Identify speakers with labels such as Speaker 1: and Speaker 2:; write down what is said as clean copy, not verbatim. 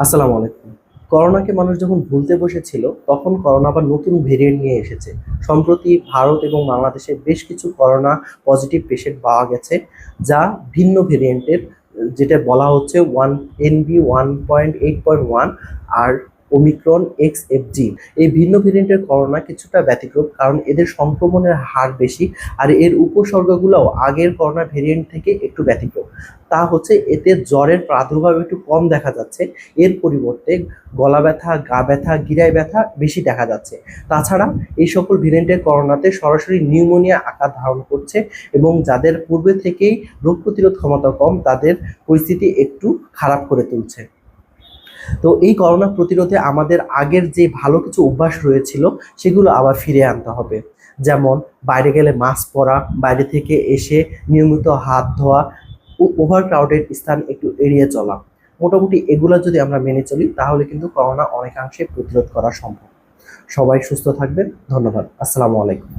Speaker 1: আসসালামু আলাইকুম। করোনাকে মানুষ যখন ভুলতে বসেছিল, তখন করোনা আবার নতুন ভেরিয়েন্ট নিয়ে এসেছে। সম্প্রতি ভারত এবং বাংলাদেশে বেশ কিছু করোনা পজিটিভ পেশেন্ট পাওয়া গেছে, যা ভিন্ন ভেরিয়েন্টের, যেটা বলা হচ্ছে NB1.8.1 আর ওমিক্রন XFG। এই ভিন্ন ভেরিয়েন্টের করোনা কিছুটা ব্যতিক্রম, কারণ এদের সংক্রমণের হার বেশি, আর এর উপসর্গগুলোও আগের করোনা ভেরিয়েন্ট থেকে একটু ব্যতিক্রম। তা হচ্ছে এতে জ্বরের প্রাদুর্ভাব একটু কম দেখা যাচ্ছে, এর পরিবর্তে গলা ব্যথা, গা ব্যথা, গিরায় ব্যথা বেশি দেখা যাচ্ছে। তাছাড়া এই সকল ভেরিয়েন্টের করোনাতে সরাসরি নিউমোনিয়া আকার ধারণ করছে, এবং যাদের পূর্বে থেকেই রোগ প্রতিরোধ ক্ষমতা কম, তাদের পরিস্থিতি একটু খারাপ করে তুলছে। তো এই করোনা প্রতিরোধে আমাদের আগের যে ভালো কিছু অভ্যাস রয়েছিল, সেগুলো আবার ফিরিয়ে আনতে হবে। যেমন বাইরে গেলে মাস্ক পরা, বাইরে থেকে এসে নিয়মিত হাত ধোয়া, ওভার ক্রাউডেড স্থান একটু এড়িয়ে চলা। মোটামুটি এগুলো যদি আমরা মেনে চলি, তাহলে কিন্তু করোনা অনেকাংশে প্রতিরোধ করা সম্ভব। সবাই সুস্থ থাকবেন। ধন্যবাদ। আসসালামু আলাইকুম।